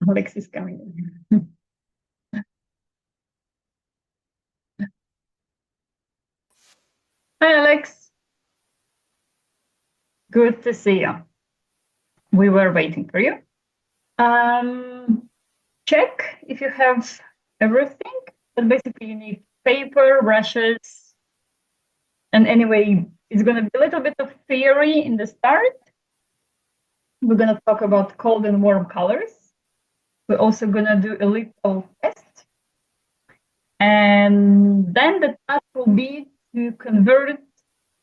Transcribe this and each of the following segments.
Alex is coming in. Hi, Alex. Good to see you. We were waiting for you. Check if you have everything. But basically, you need paper, brushes, and anyway, it's going to be a little bit of theory in the start. We're going to talk about cold and warm colors. We're also going to do a little test. And then the task will be to convert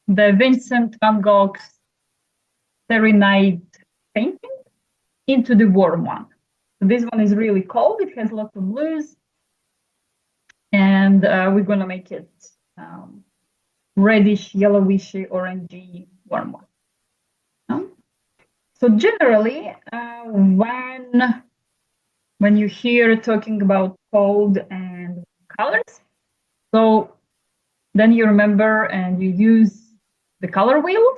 the Vincent van Gogh's Starry Night painting into the warm one. So this one is really cold. It has lots of blues. And we're going to make it reddish, yellowish, orangey, warm one. So generally, when you hear talking about cold and colors, so then you remember and you use the color wheel.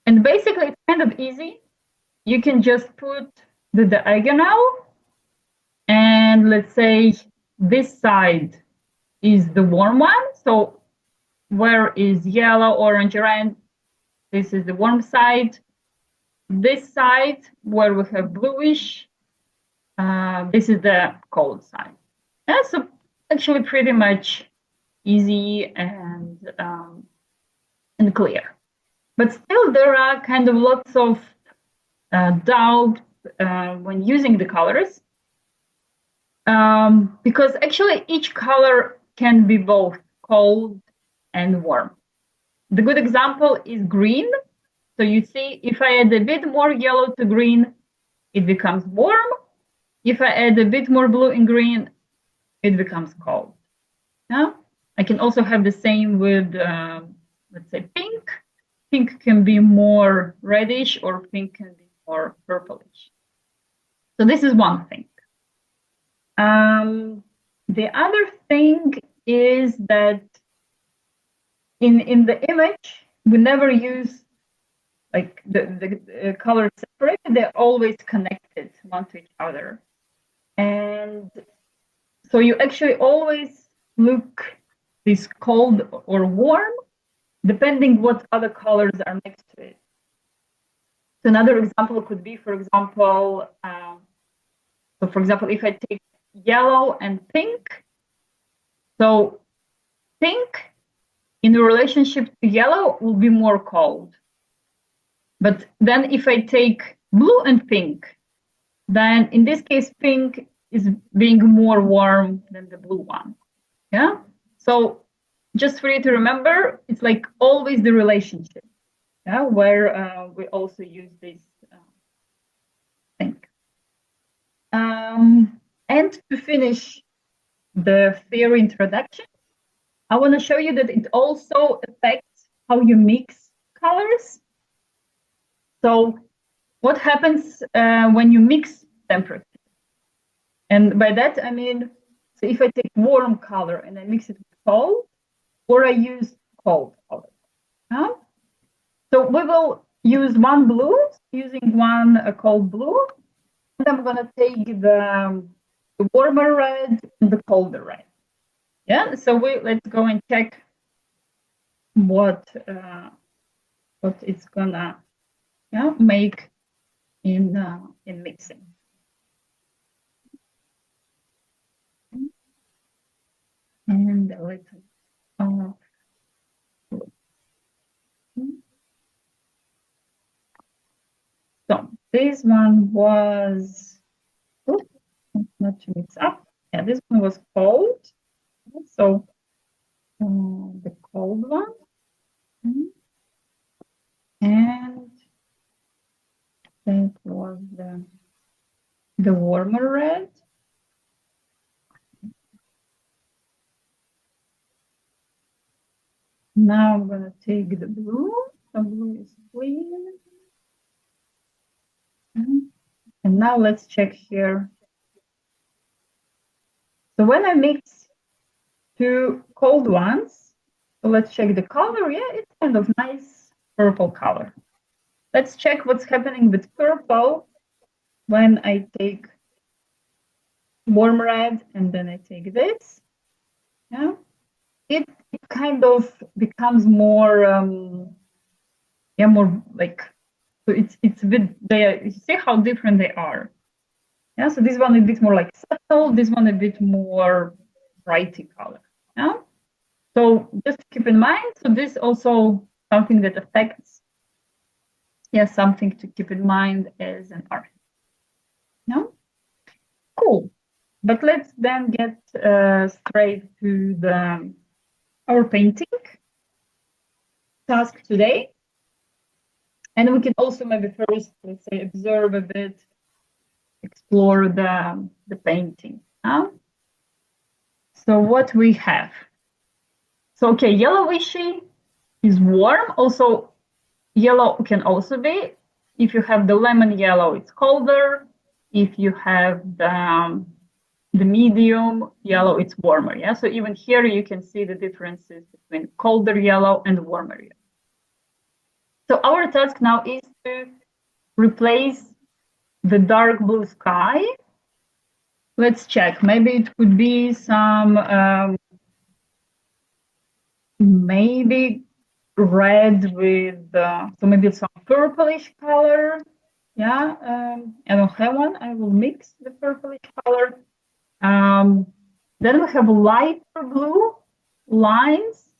And basically, it's kind of easy. You can just put the diagonal, and let's say this side is the warm one. So where is yellow, orange, red? This is the warm side. This side, where we have bluish, this is the cold side. Yeah, so actually pretty much easy and clear. But still, there are kind of lots of doubts when using the colors, because actually each color can be both cold and warm. The good example is green. So you see, if I add a bit more yellow to green, it becomes warm. If I add a bit more blue in green, it becomes cold. Yeah? I can also have the same with, let's say, pink. Pink can be more reddish, or pink can be more purplish. So this is one thing. The other thing is that in the image, we never use like the colors separated. They're always connected one to each other. And so you actually always look this cold or warm, depending what other colors are next to it. So another example could be, for example, if I take yellow and pink, so pink in relationship to yellow will be more cold. But then if I take blue and pink, then in this case, pink is being more warm than the blue one. Yeah. So just for you to remember, it's like always the relationship, yeah, where we also use this thing. And to finish the theory introduction, I want to show you that it also affects how you mix colors. So what happens when you mix temperatures? And by that, I mean, so if I take warm color and I mix it with cold, or I use cold color. So we will use one blue, using one cold blue, and I'm going to take the warmer red and the colder red. Yeah, so let's go and check what it's gonna make in mixing. And a little. So this one was not to mix up. Yeah, this one was cold. So the cold one, and that was the warmer red. Now I'm going to take the blue. The blue is clean. And now let's check here. So when I mix two cold ones, so let's check the color. Yeah, it's kind of nice purple color. Let's check what's happening with purple when I take warm red, and then I take this. Yeah, it kind of becomes more, yeah, more like, so it's a bit, you see how different they are. Yeah, so this one a bit more like subtle, this one a bit more brighty color. Yeah, so just keep in mind. So this also something that affects, yeah, something to keep in mind as an artist. No, cool. But let's then get straight to our painting task today. And we can also maybe first, let's say, observe a bit, explore the painting. So what we have. So, okay, yellowishy is warm. Also, yellow can also be. If you have the lemon yellow, it's colder. If you have the medium yellow, it's warmer. Yeah, so even here you can see the differences between colder yellow and warmer yellow. So our task now is to replace the dark blue sky. Let's check. Maybe it could be some, maybe red with, so maybe some purplish color. Yeah, I don't have one. I will mix the purplish color. Then we have lighter blue lines.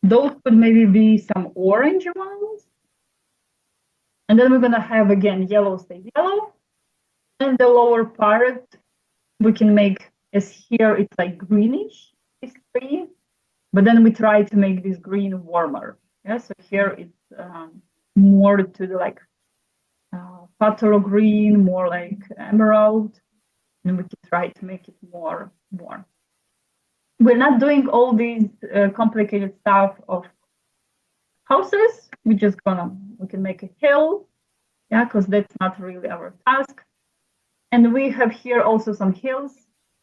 Those could maybe be some orange ones. And then we're going to have, again, yellow stays yellow. And the lower part, we can make, as here, it's like greenish, this green. But then we try to make this green warmer. Yeah, so here it's more to the like phthalo green, more like emerald. And we can try to make it more warm. We're not doing all these complicated stuff of houses. We're just we can make a hill, yeah, because that's not really our task. And we have here also some hills.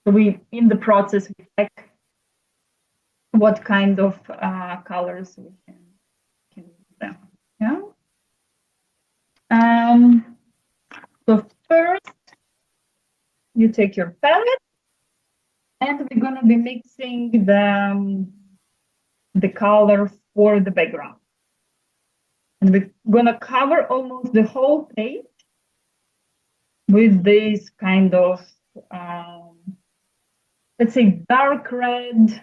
So in the process, we check what kind of colors we can use them. Yeah. So first, you take your palette, and we're going to be mixing the color for the background. And we're going to cover almost the whole page with this kind of, let's say, dark red.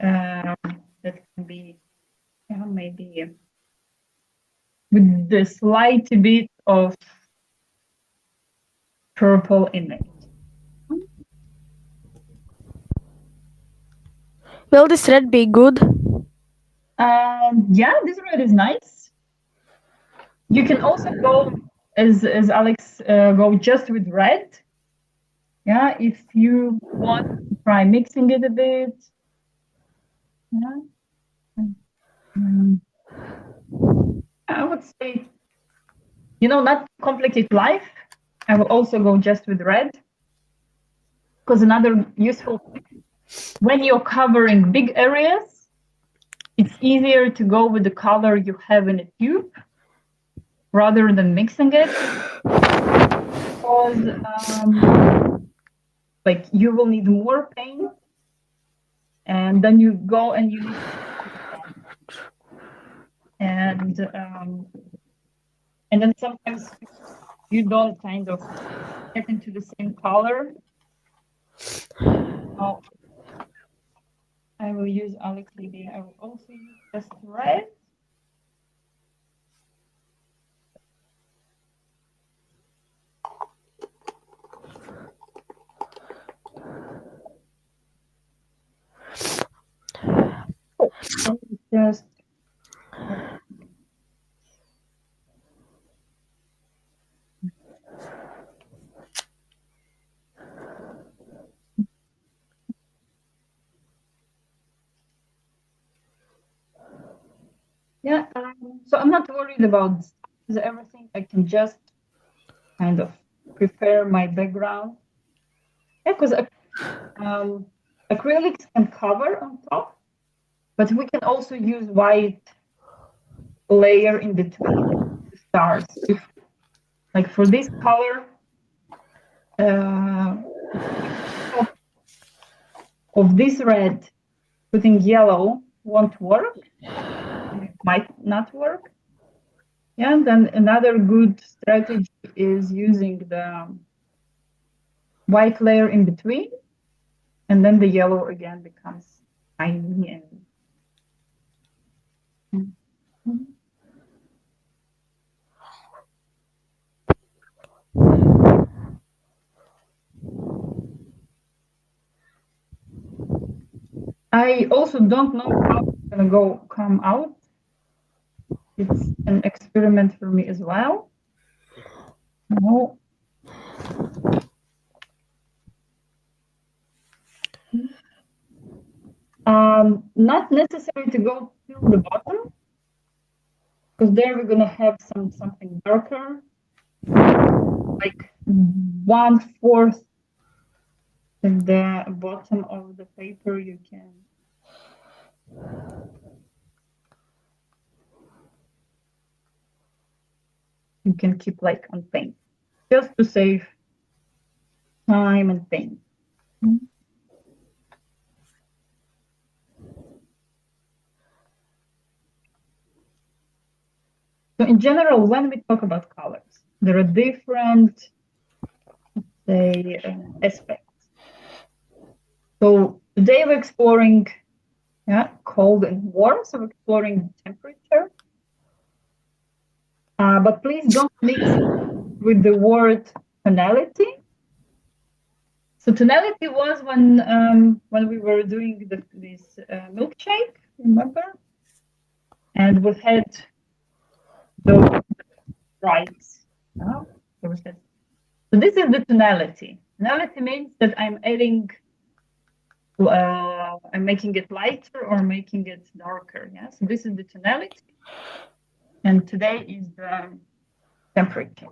That can be, yeah, maybe with the slight bit of purple in it. Will this red be good? Yeah, this red is nice. You can also go, as Alex, go just with red. Yeah, if you want to try mixing it a bit. Yeah. I would say, not complicate life. I will also go just with red. Because another useful thing, when you're covering big areas, it's easier to go with the color you have in a tube rather than mixing it. Because like you will need more paint, and then you go and you need and then sometimes you don't kind of get into the same color. Oh, I will use Alex maybe. I will also use just red. Just yeah, so I'm not worried about everything. I can just kind of prepare my background. Yeah, because acrylics can cover on top, but we can also use white layer in between the stars. Like for this color, of this red, putting yellow won't work. It might not work. Yeah, and then another good strategy is using the white layer in between, and then the yellow again becomes tiny and I also don't know how it's gonna come out. It's an experiment for me as well. No. Not necessary to go to the bottom, because there we're gonna have something darker, like 1/4 of the bottom of the paper. You can keep like on paint, just to save time and paint. So in general, when we talk about colors, there are different, say, aspects. So today we're exploring cold and warm, so we're exploring temperature. But please don't mix with the word tonality. So tonality was when we were doing this milkshake, remember? And we had those brights. So this is the tonality. Tonality means that I'm adding, I'm making it lighter or making it darker. Yeah. So this is the tonality, and today is the temperature.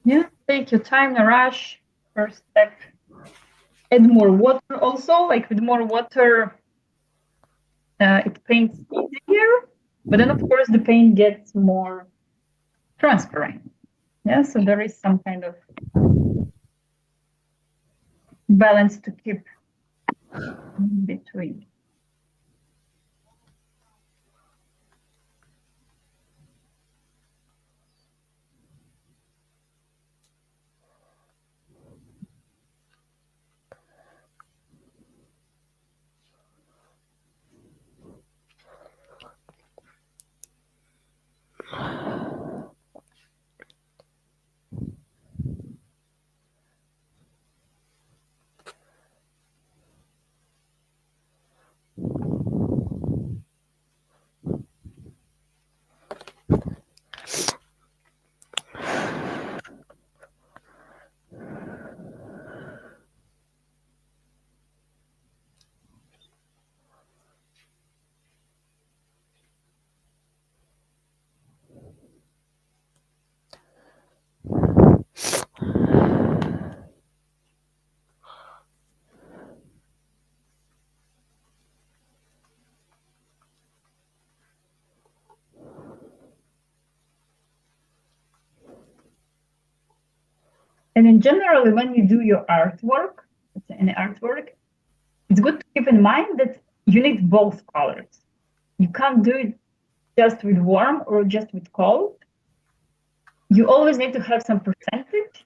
Yeah, take your time, no rush. First step, add more water also. Like with more water, it paints easier, but then of course the paint gets more transparent. Yeah, so there is some kind of balance to keep in between. And in general, when you do your artwork, any artwork, it's good to keep in mind that you need both colors. You can't do it just with warm or just with cold. You always need to have some percentage.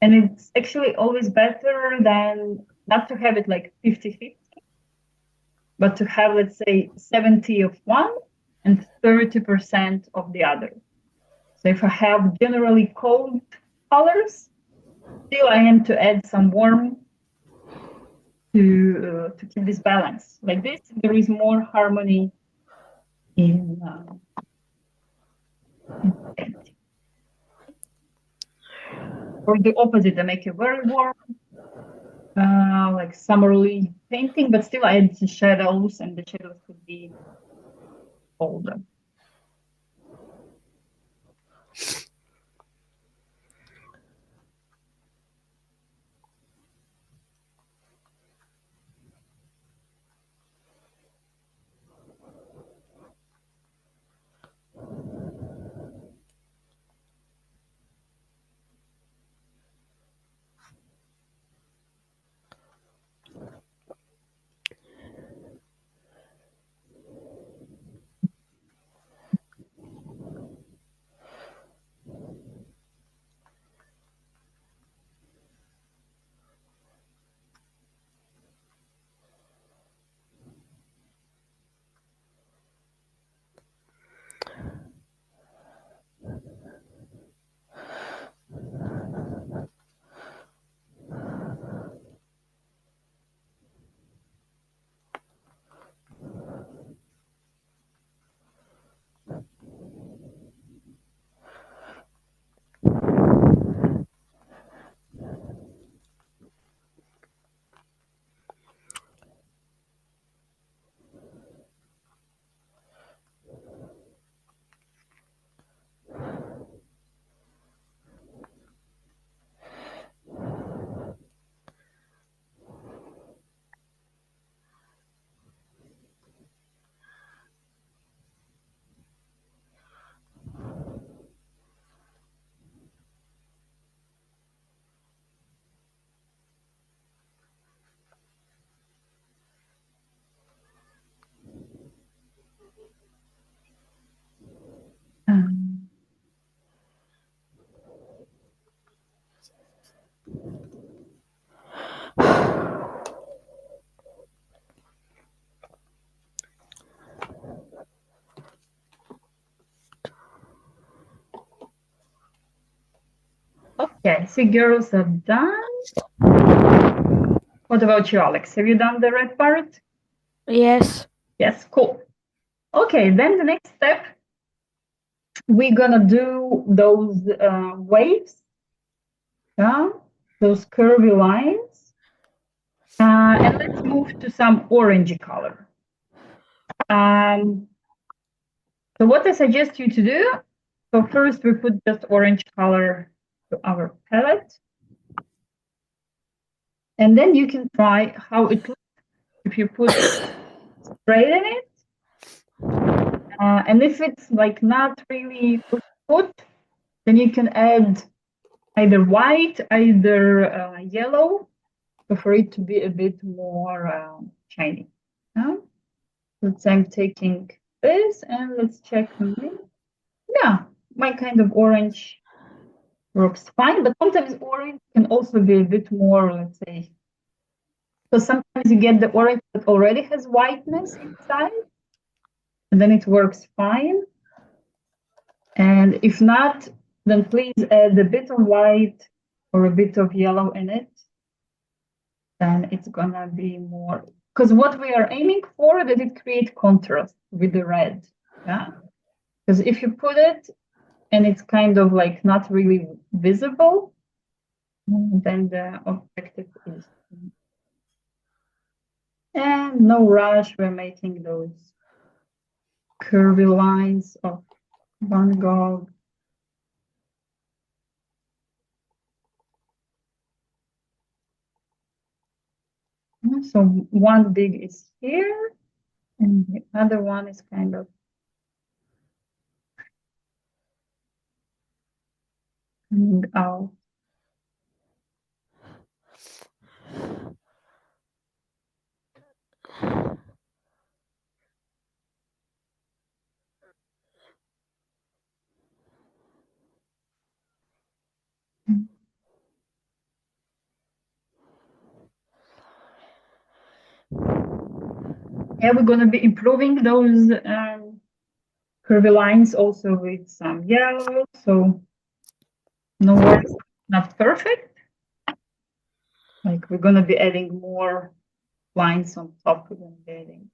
And it's actually always better than not to have it like 50-50, but to have, let's say, 70 of one and 30% of the other. So if I have generally cold colors, still I am to add some warm to keep this balance. Like this, there is more harmony in painting. Or the opposite, I make it very warm, like summerly painting, but still I add the shadows, and the shadows could be colder. Yeah, I see girls are done. What about you, Alex? Have you done the red part? Yes. Yes, cool. Okay, then the next step, we're gonna do those waves, yeah, those curvy lines. And let's move to some orangey color. So what I suggest you to do, so first we put just orange color to our palette. And then you can try how it looks if you put spray in it. And if it's like not really good, then you can add either white, either yellow, for it to be a bit more shiny. Let's say I'm taking this and let's check. Yeah, my kind of orange works fine, but sometimes orange can also be a bit more, let's say. So sometimes you get the orange that already has whiteness inside, and then it works fine. And if not, then please add a bit of white or a bit of yellow in it. Then it's gonna be more, because what we are aiming for, that it create contrast with the red. Yeah, because if you put it and it's kind of like not really visible, then the objective is. And no rush, we're making those curvy lines of Van Gogh. So one big is here, and the other one is kind of coming out. Yeah, we're going to be improving those curvy lines also with some yellow. So no worries, not perfect. Like we're going to be adding more lines on top. We're going to be adding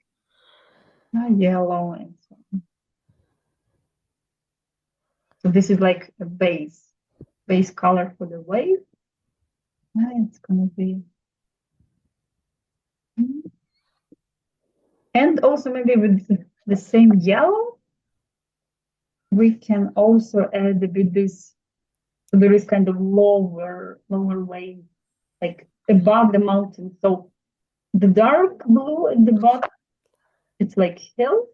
yellow and so on. So this is like a base color for the wave. It's going to be. And also maybe with the same yellow, we can also add a bit this, so there is kind of lower wave, like above the mountain. So the dark blue at the bottom, it's like hill,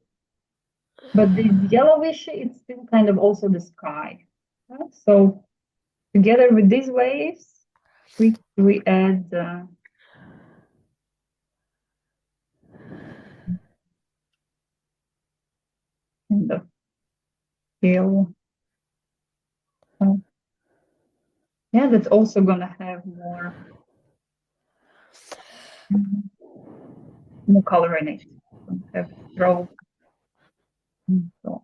but this yellowish, it's still kind of also the sky. So together with these waves, we add kind of hill. Yeah, that's also gonna have more color in it. Have stroke. So.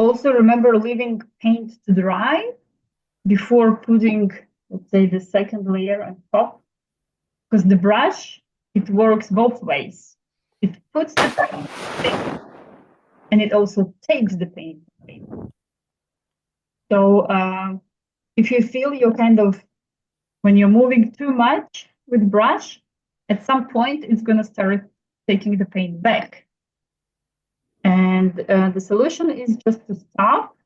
Also remember leaving paint to dry before putting, let's say, the second layer on top, because the brush, it works both ways. It puts the paint and it also takes the paint. So if you feel you're kind of, when you're moving too much with brush, at some point it's going to start taking the paint back. And the solution is just to stop,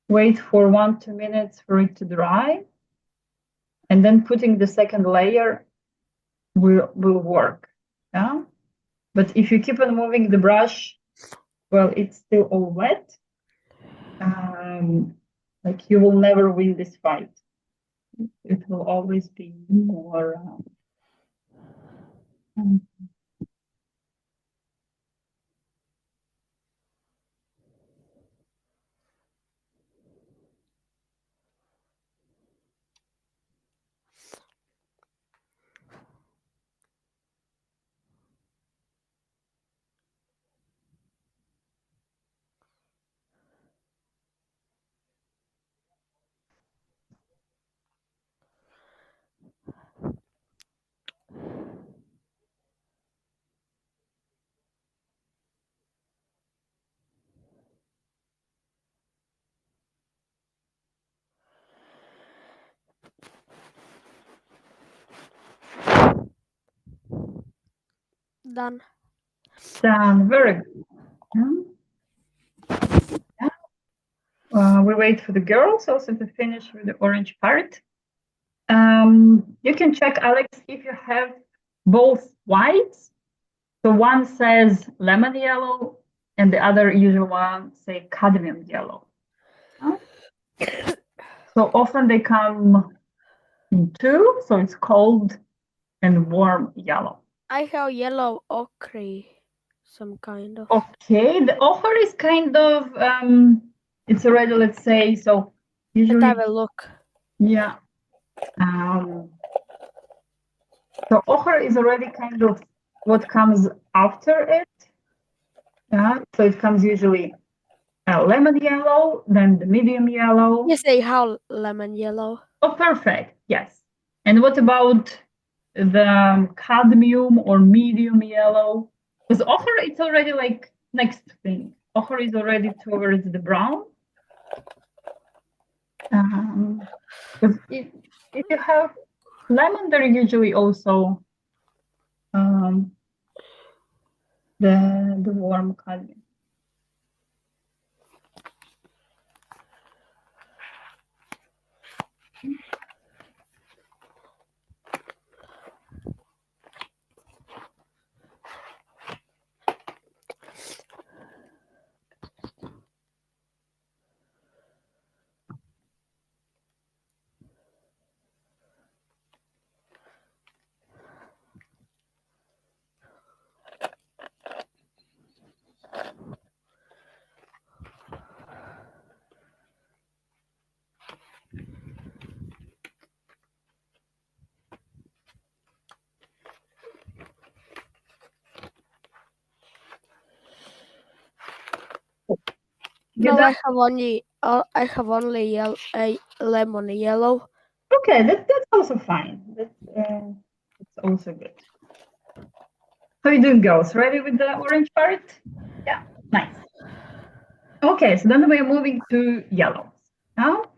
wait for 1-2 minutes for it to dry, and then putting the second layer will work. Yeah. But if you keep on moving the brush, well, it's still all wet, like you will never win this fight. It will always be more. Done. Done. Very good. We wait for the girls also to finish with the orange part. You can check, Alex, if you have both whites. So one says lemon yellow and the other usual one say cadmium yellow. So often they come in two, so it's cold and warm yellow. I have yellow ochre, some kind of. Okay, the ochre is kind of, it's already, let's say, so usually. Let's have a look. Yeah. So ochre is already kind of what comes after it. Yeah, so it comes usually lemon yellow, then the medium yellow. Yes, they have lemon yellow. Oh, perfect. Yes. And what about the cadmium or medium yellow? Because ochre, it's already like next thing. Ochre is already towards the brown. Because if you have lemon, they're usually also the warm cadmium. No, I have only a lemon yellow. Okay, that's also fine. That's also good. How you doing, girls? Ready with the orange part? Yeah, nice. Okay, so then we're moving to yellows now.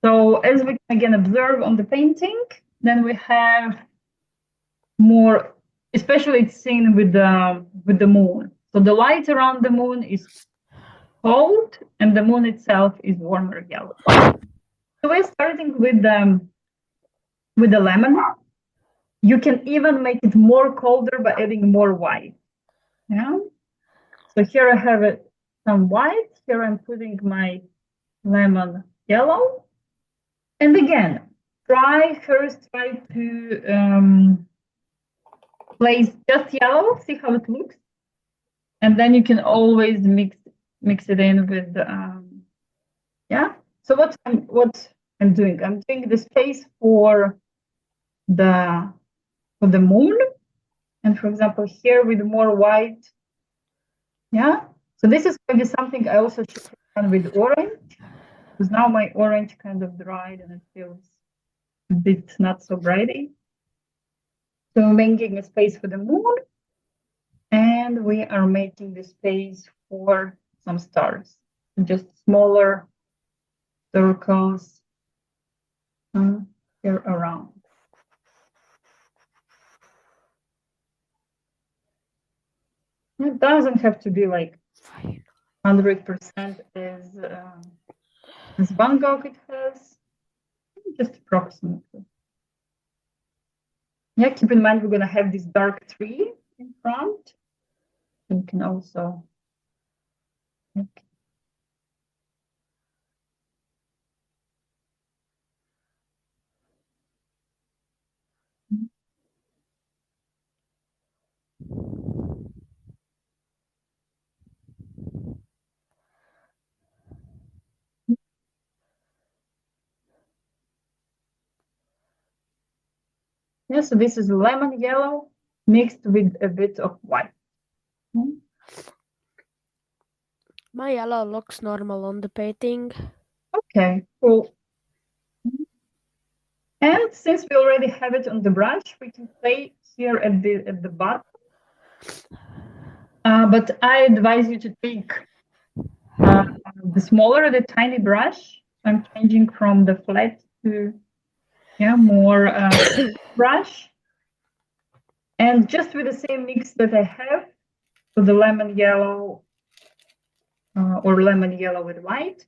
So as we can again observe on the painting, then we have more, especially it's seen with the moon. So the light around the moon is cold, and the moon itself is warmer yellow. So we're starting with the lemon. You can even make it more colder by adding more white. Yeah. So here I have some white. Here I'm putting my lemon yellow. And again, try to place just yellow, see how it looks. And then you can always mix it in with, yeah. So what I'm doing the space for the moon. And for example, here with more white, yeah. So this is going to be something I also should have done with orange, because now my orange kind of dried and it feels a bit not so brighty. So making a space for the moon, and we are making the space for some stars, just smaller circles here around. It doesn't have to be like 100% as Van Gogh it has, just approximately. Yeah, keep in mind we're going to have this dark tree in front. You can also Yeah, so this is lemon yellow mixed with a bit of white. My yellow looks normal on the painting. Okay, cool. And since we already have it on the brush, we can play here at the bottom. But I advise you to take the smaller, the tiny brush. I'm changing from the flat to more brush. And just with the same mix that I have, so the lemon yellow or lemon yellow with white.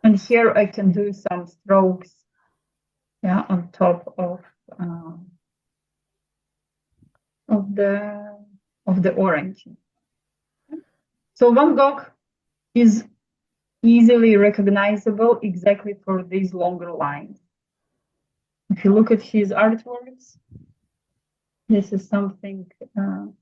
And here I can do some strokes, on top of the orange. So Van Gogh is easily recognizable exactly for these longer lines. If you look at his artworks, this is something that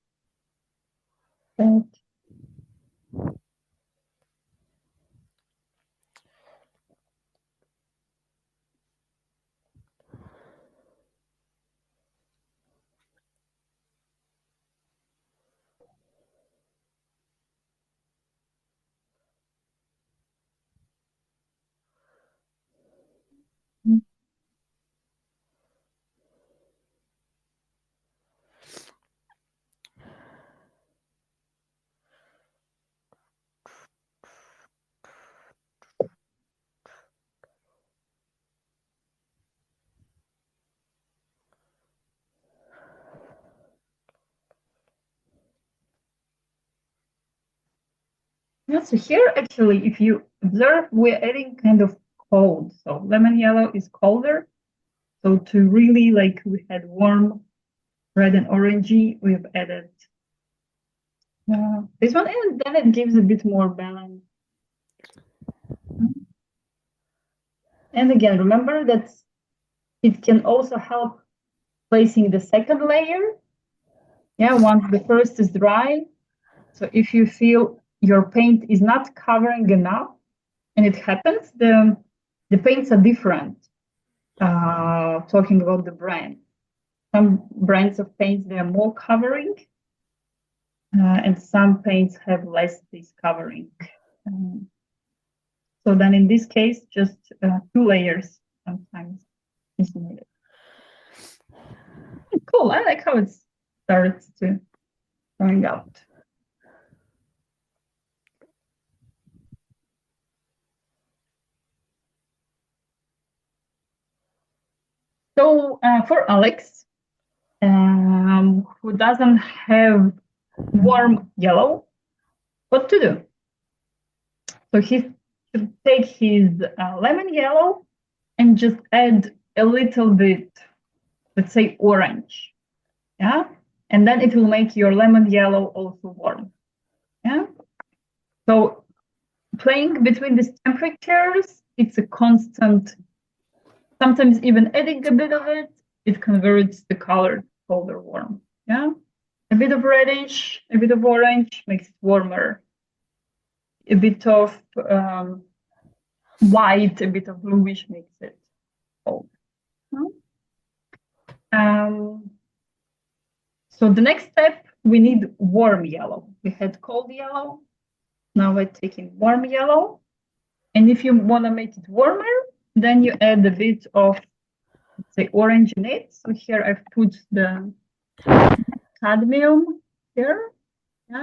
so here, actually, if you observe, we're adding kind of cold. So lemon yellow is colder. So to really, like, we had warm red and orangey, we've added this one, and then it gives a bit more balance. And again, remember that it can also help placing the second layer. Once the first is dry. So if you feel your paint is not covering enough, and it happens, the paints are different. Talking about the brand, some brands of paints, they are more covering, and some paints have less this covering. So then in this case, just 2 layers sometimes is needed. Cool, I like how it starts to coming out. So for Alex, who doesn't have warm yellow, what to do? So he should take his lemon yellow and just add a little bit, let's say, orange. And then it will make your lemon yellow also warm. So playing between these temperatures, it's a constant. Sometimes even adding a bit of it converts the color cold or warm. A bit of reddish, a bit of orange makes it warmer. A bit of white, a bit of bluish makes it cold. So the next step, we need warm yellow. We had cold yellow. Now we're taking warm yellow. And if you want to make it warmer, then you add a bit of, let's say, orange in it. So here I've put the cadmium here.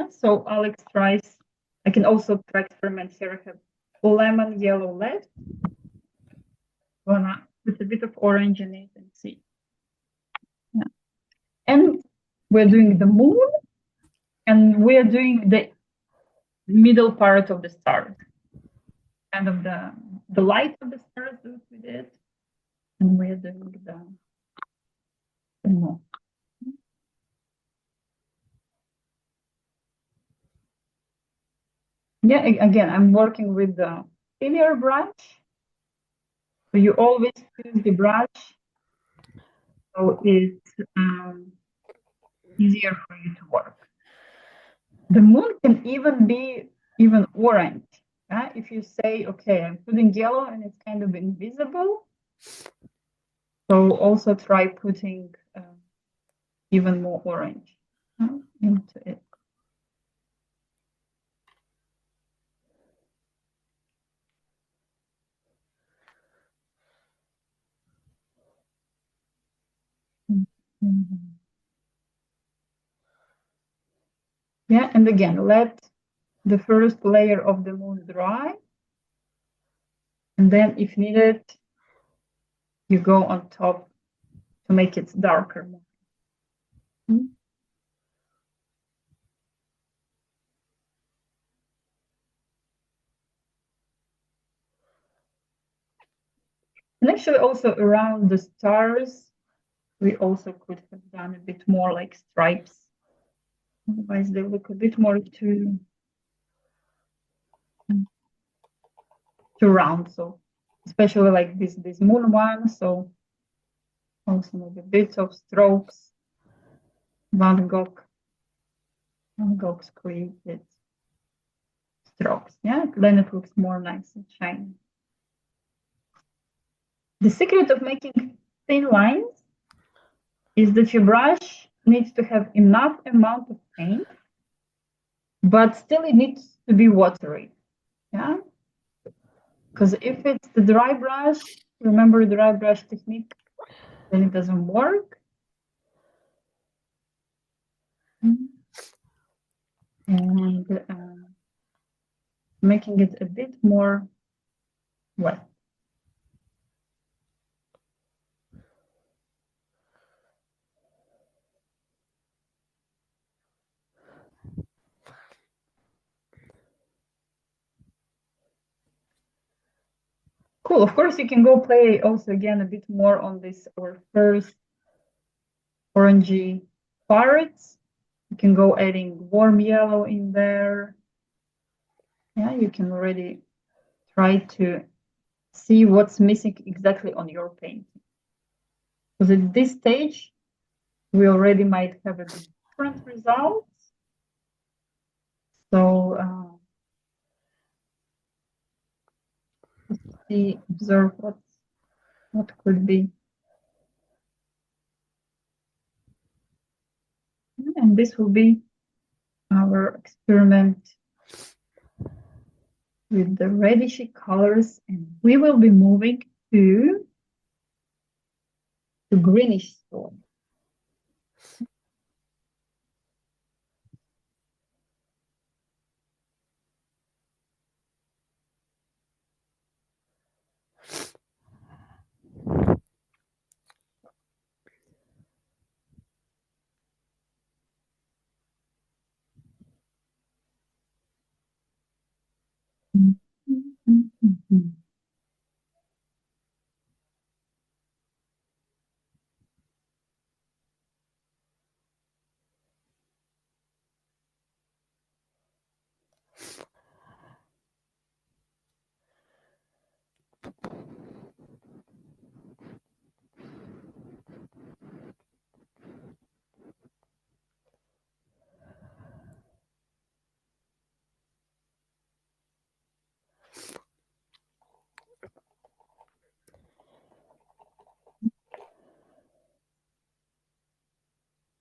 So Alex tries. I can also try experiment here. I have lemon yellow left. Gonna put a bit of orange in it and see. And we're doing the moon, and we're doing the middle part of the stars, kind of the light of the stars that we did, and we're doing the moon. Again, I'm working with the thinner brush. So you always use the brush, so it's easier for you to work. The moon can even be orange. If you say, okay, I'm putting yellow and it's kind of invisible. So also try putting even more orange into it. Yeah, and again, let the first layer of the moon dry. And then if needed, you go on top to make it darker. And actually also around the stars, we also could have done a bit more like stripes. Otherwise they look a bit more too round. So especially like this moon one. So also maybe a bit of strokes. Van Gogh's created strokes. Yeah, then it looks more nice and shiny. The secret of making thin lines is that your brush needs to have enough amount of paint, but still it needs to be watery. Yeah, because if it's the dry brush, remember the dry brush technique, then it doesn't work. And making it a bit more wet. Cool. Of course, you can go play also again a bit more on this, our first orangey parrots. You can go adding warm yellow in there. Yeah, you can already try to see what's missing exactly on your painting. Because at this stage, we already might have a different results. So see, observe what could be. And this will be our experiment with the reddishy colors, and we will be moving to greenish tone.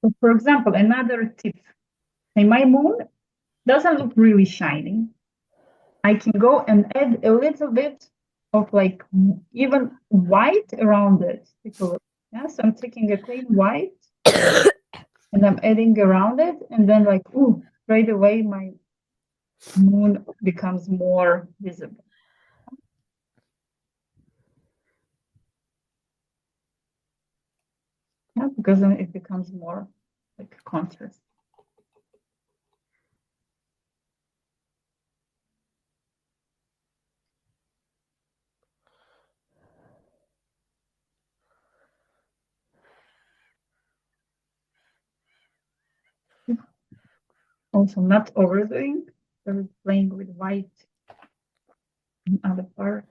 So for example, another tip, my moon doesn't look really shiny. I can go and add a little bit of like even white around it. Yeah, so I'm taking a clean white and I'm adding around it, and then like, ooh, right away my moon becomes more visible. Yeah, because then it becomes more like contrast. Also not overdoing, so playing with white in other parts.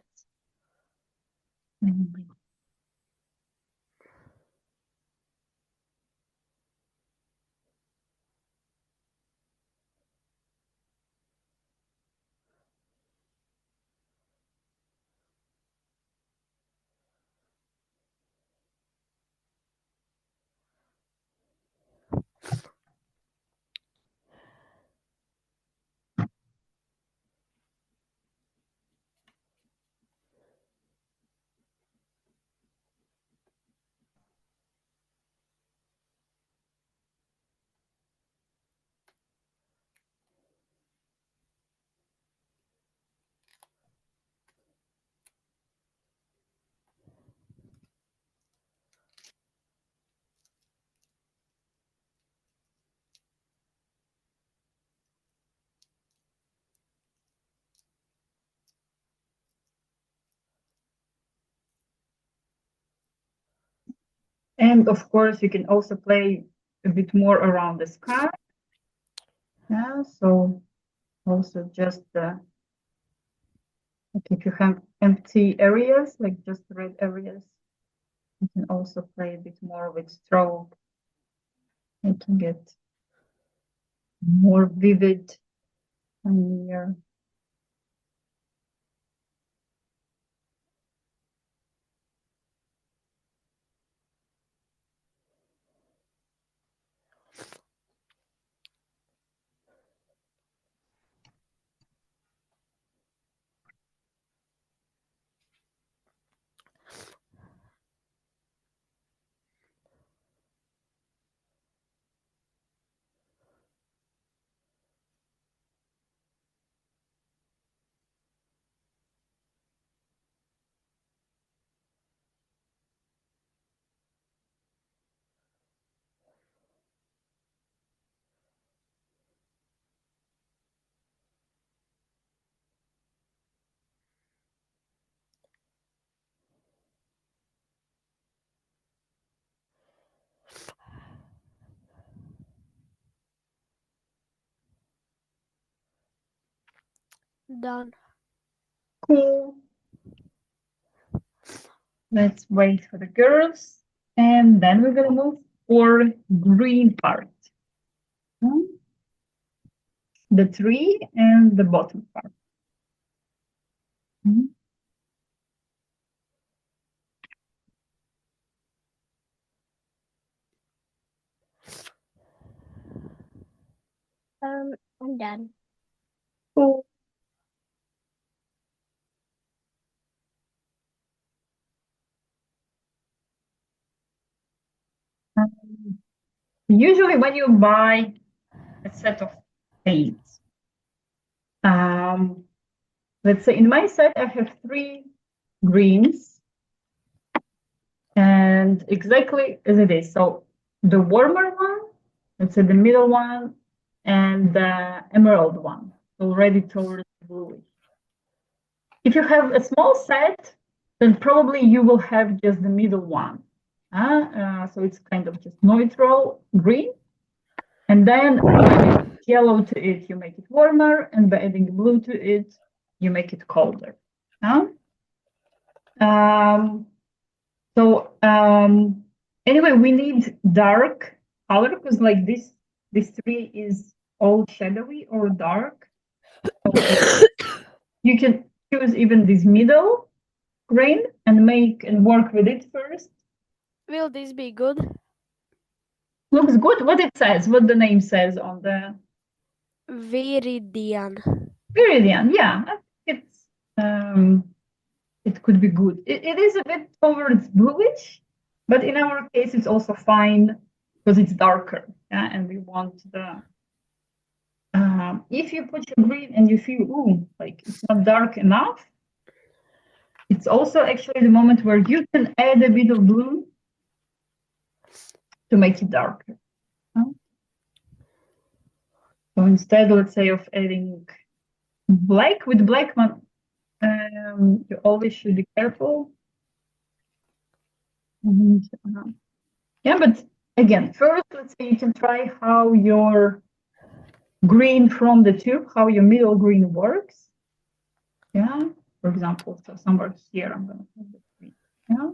And of course, you can also play a bit more around the sky. Yeah, so also just like if you have empty areas, like just red areas, you can also play a bit more with stroke. You can get more vivid and near. Done. Cool. Let's wait for the girls. And then we're going to move for green part. The tree and the bottom part. I'm done. Cool. Usually when you buy a set of paints, let's say in my set, I have 3 greens and exactly as it is. So the warmer one, let's say the middle one, and the emerald one, already towards bluish. If you have a small set, then probably you will have just the middle one. So it's kind of just neutral green. And then yellow to it, you make it warmer, and by adding blue to it, you make it colder. Anyway, we need dark color because like this tree is all shadowy or dark. So you can choose even this middle green and work with it first. Will this be good? Looks good. What it says, what the name says on the Viridian. Viridian, yeah. I think it could be good. It is a bit towards bluish, but in our case, it's also fine because it's darker. Yeah, and we want the. If you put your green and you feel, ooh, like it's not dark enough, it's also actually the moment where you can add a bit of blue to make it darker. So instead, let's say, of adding black with black one, you always should be careful. Yeah, but again, first, let's say you can try how your green from the tube, how your middle green works. Yeah, for example, so somewhere here, I'm going to put the green. Yeah.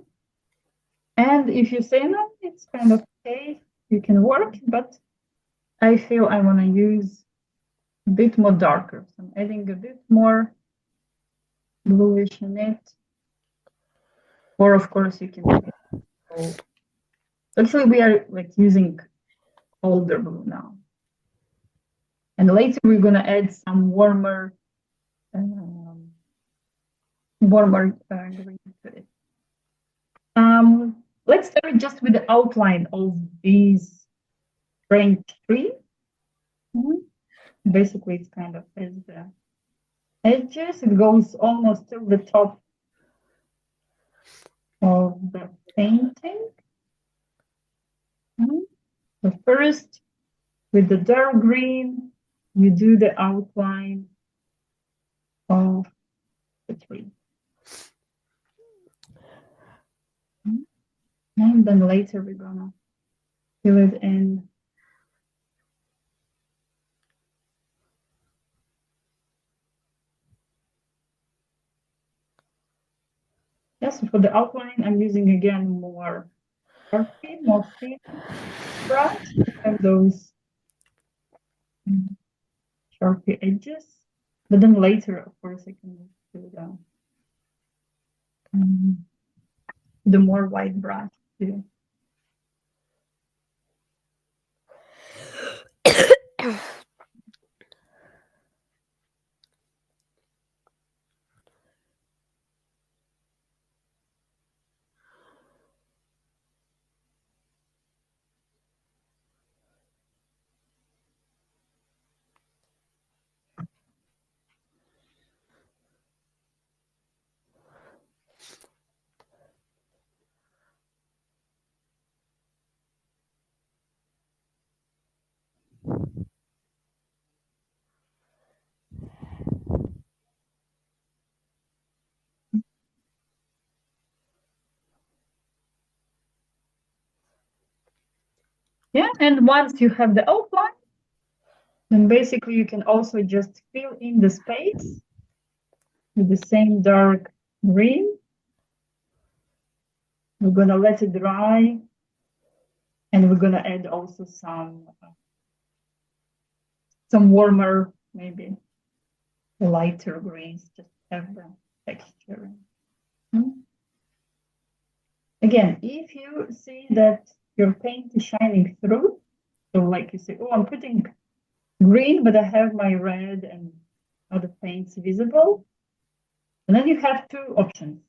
And if you say no, it's kind of okay, you can work, but I feel I want to use a bit more darker. So I'm adding a bit more bluish in it. Or of course you can make it gold. Actually, we are like using older blue now. And later we're going to add some warmer green to it. Let's start just with the outline of these branch tree. Basically, it's kind of as the edges. It goes almost to the top of the painting. So first, with the dark green, you do the outline of the tree. And then later we're gonna fill it in. Yes, so for the outline, I'm using again more thin brush. Have those sharpie edges, but then later, of course, I can do the more white brush too. Yeah, and once you have the outline, then basically you can also just fill in the space with the same dark green. We're gonna let it dry, and we're gonna add also some warmer, maybe lighter greens, just to have the texture. Again, if you see that your paint is shining through, so like you say, oh, I'm putting green, but I have my red and other paints visible, and then you have two options.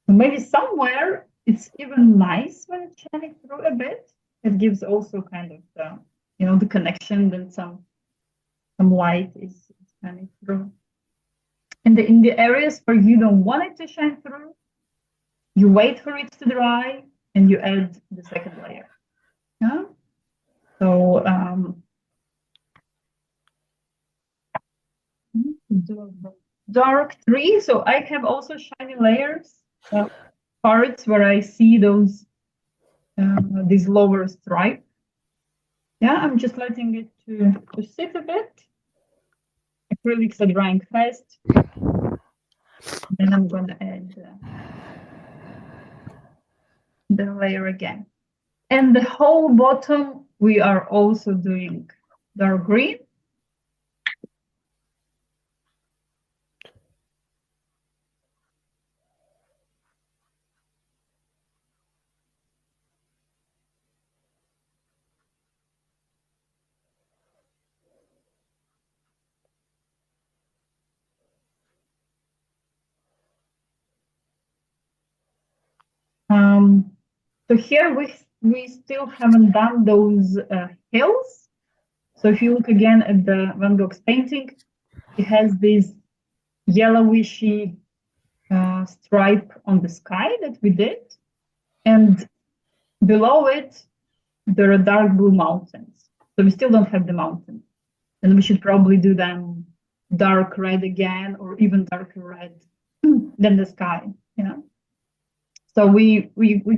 So maybe somewhere it's even nice when it's shining through a bit. It gives also kind of the, the connection, then some light is shining through. And in the areas where you don't want it to shine through, you wait for it to dry and you add the second layer. Yeah. So dark 3. So I have also shiny layers, parts where I see those this lower stripe. Yeah, I'm just letting it to sit a bit. Acrylics are drying fast. Then I'm going to add the layer again. And the whole bottom, we are also doing dark green. So here we still haven't done those hills. So if you look again at the Van Gogh's painting, it has this yellowishy stripe on the sky that we did, and below it there are dark blue mountains. So we still don't have the mountains, and we should probably do them dark red again, or even darker red than the sky. So we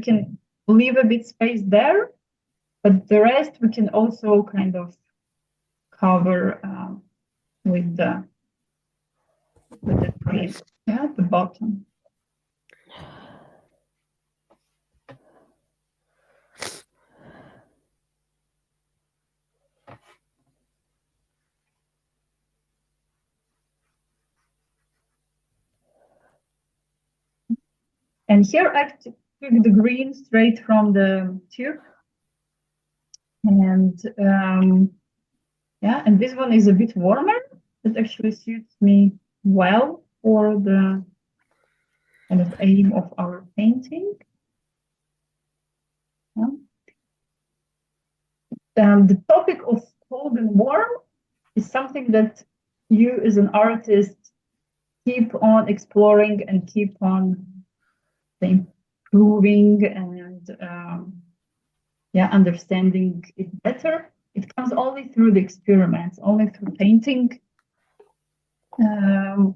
can leave a bit space there, but the rest we can also kind of cover with the green, at the bottom. And here I took the green straight from the tube. And and this one is a bit warmer. It actually suits me well for the kind of aim of our painting. The topic of cold and warm is something that you as an artist keep on exploring and keep on improving and understanding it better. It comes only through the experiments, only through painting. So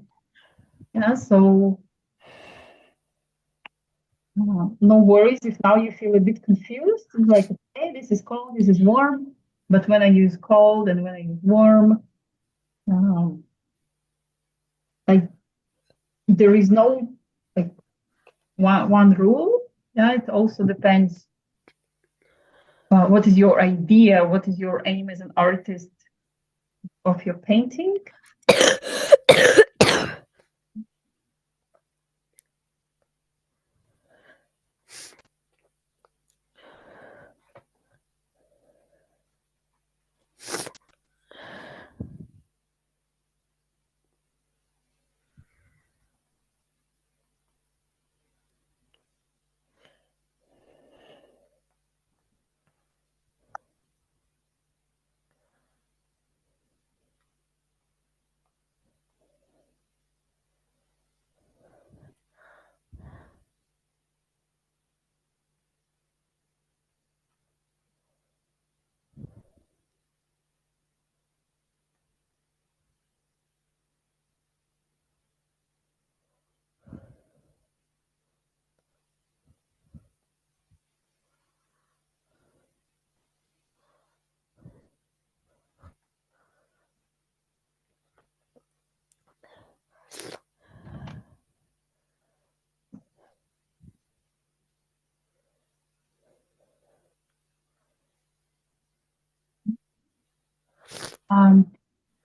No worries if now you feel a bit confused. It's like, okay, this is cold, this is warm. But when I use cold and when I use warm, like there is no like one rule. Yeah, it also depends. What is your idea? What is your aim as an artist of your painting?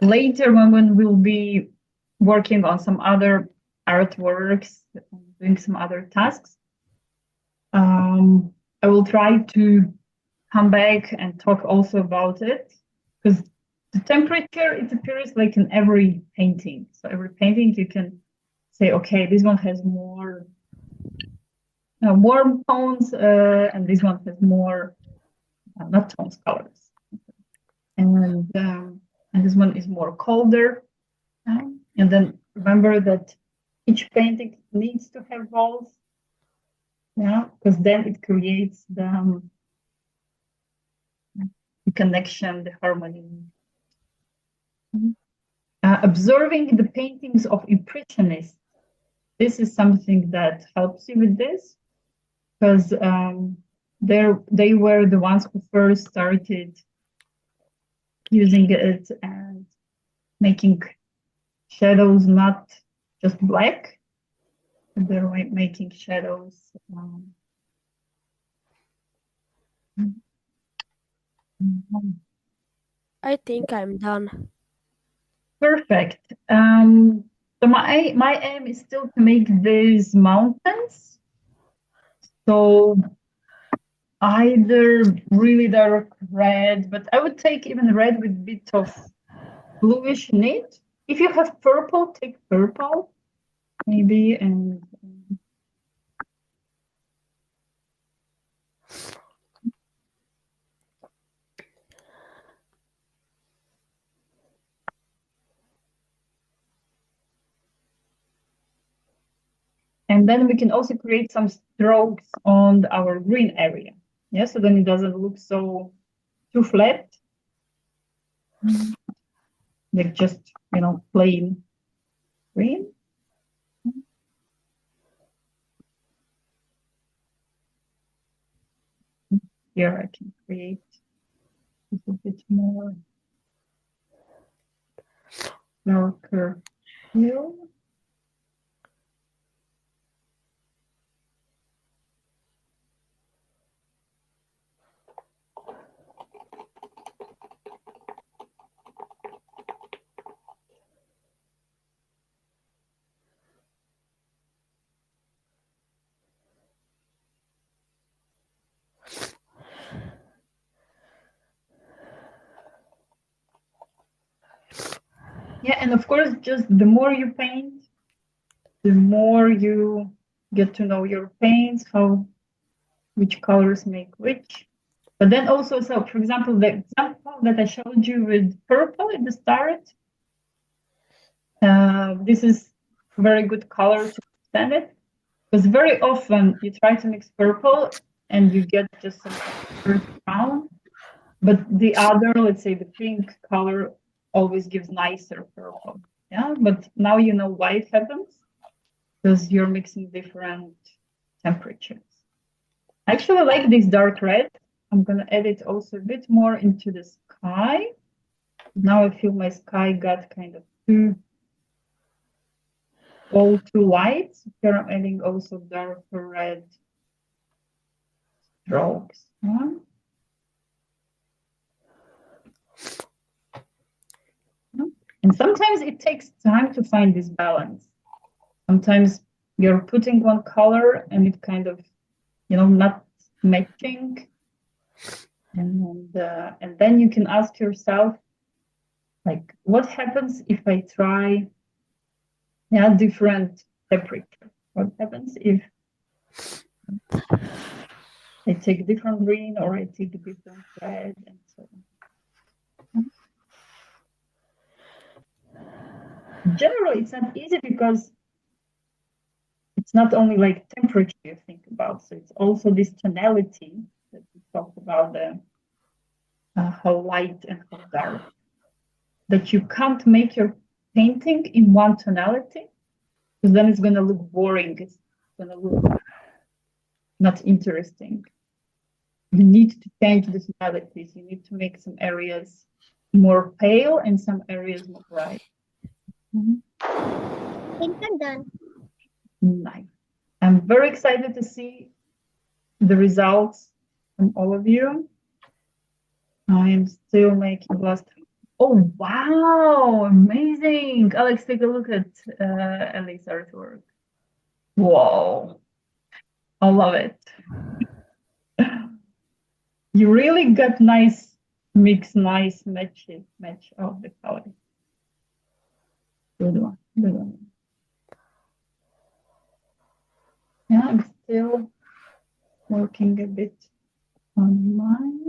Later, when we'll be working on some other artworks, doing some other tasks, I will try to come back and talk also about it, because the temperature, it appears like in every painting. So every painting you can say, okay, this one has more warm tones, and this one has more not tones, colors, and this one is more colder. And then remember that each painting needs to have walls, yeah, because then it creates the connection, the harmony. Observing the paintings of Impressionists, this is something that helps you with this, because they were the ones who first started using it and making shadows not just black, they're making shadows. I think I'm done. Perfect. So my aim is still to make these mountains. So either really dark red, but I would take even red with a bit of bluish knit. If you have purple, take purple, maybe, and then we can also create some strokes on our green area. Yeah, so then it doesn't look so too flat, like just, plain green. Here I can create a little bit more darker hue. Yeah, and of course, just the more you paint, the more you get to know your paints, which colors make which. But then also, so for example, the example that I showed you with purple at the start, this is a very good color to understand it, because very often you try to mix purple and you get just some earth brown, but the other, let's say the pink color, always gives nicer purple. Yeah, but now you know why it happens, because you're mixing different temperatures. I actually like this dark red. I'm going to add it also a bit more into the sky. Now I feel my sky got kind of too light. Here I'm adding also darker red strokes. And sometimes it takes time to find this balance. Sometimes you're putting one color and it kind of, not matching. And then you can ask yourself, like, what happens if I try different temperature? What happens if I take different green or I take different red and so on? Generally, it's not easy because it's not only like temperature you think about, so it's also this tonality that we talked about, the how light and how dark, that you can't make your painting in one tonality, because then it's going to look boring. It's going to look not interesting. You need to change the tonalities. You need to make some areas more pale and some areas more bright. I think I'm done. Nice. I'm very excited to see the results from all of you. I am still making last. Oh, wow, amazing. Alex, take a look at Ellie's artwork. Whoa, I love it. You really got nice mix, nice match of the color. Good one, good one. Yeah, I'm still working a bit on mine.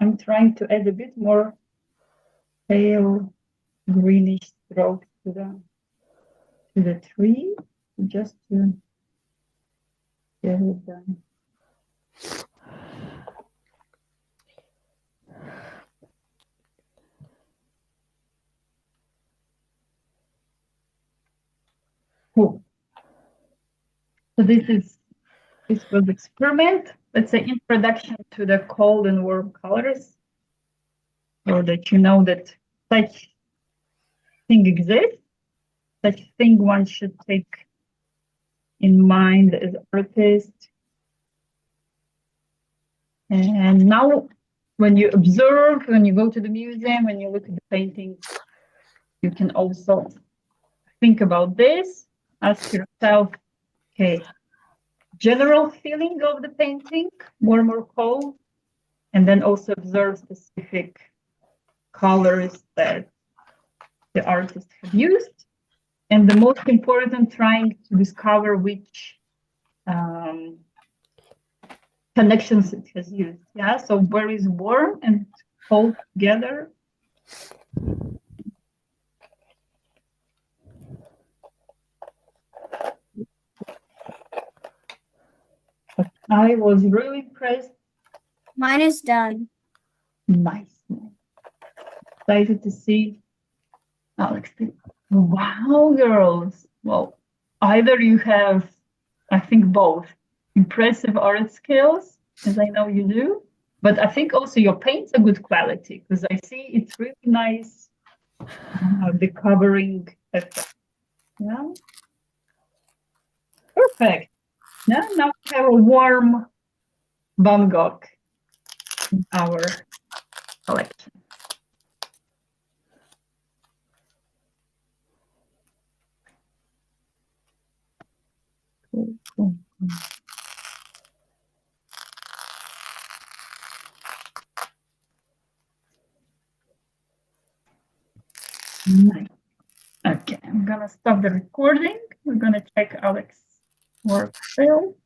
I'm trying to add a bit more pale greenish stroke to the tree, just to get it done. Cool. So this was experiment. Let's say introduction to the cold and warm colors, so that you know that such thing exists. Such thing one should take in mind as artist. And now, when you observe, when you go to the museum, when you look at the paintings, you can also think about this. Ask yourself, okay, general feeling of the painting, warm or cold, and then also observe specific colors that the artist have used. And the most important, trying to discover which connections it has used. Yeah, so where is warm and cold together? But I was really impressed. Mine is done. Nice. Excited to see Alex. Wow, girls. Well, either you have, I think both, impressive art skills, as I know you do, but I think also your paints are good quality, because I see it's really nice, the covering effect. Yeah. Perfect. Now we have a warm Van Gogh in our collection. Cool. Nice. Okay, I'm gonna stop the recording. We're gonna check Alex's work fail.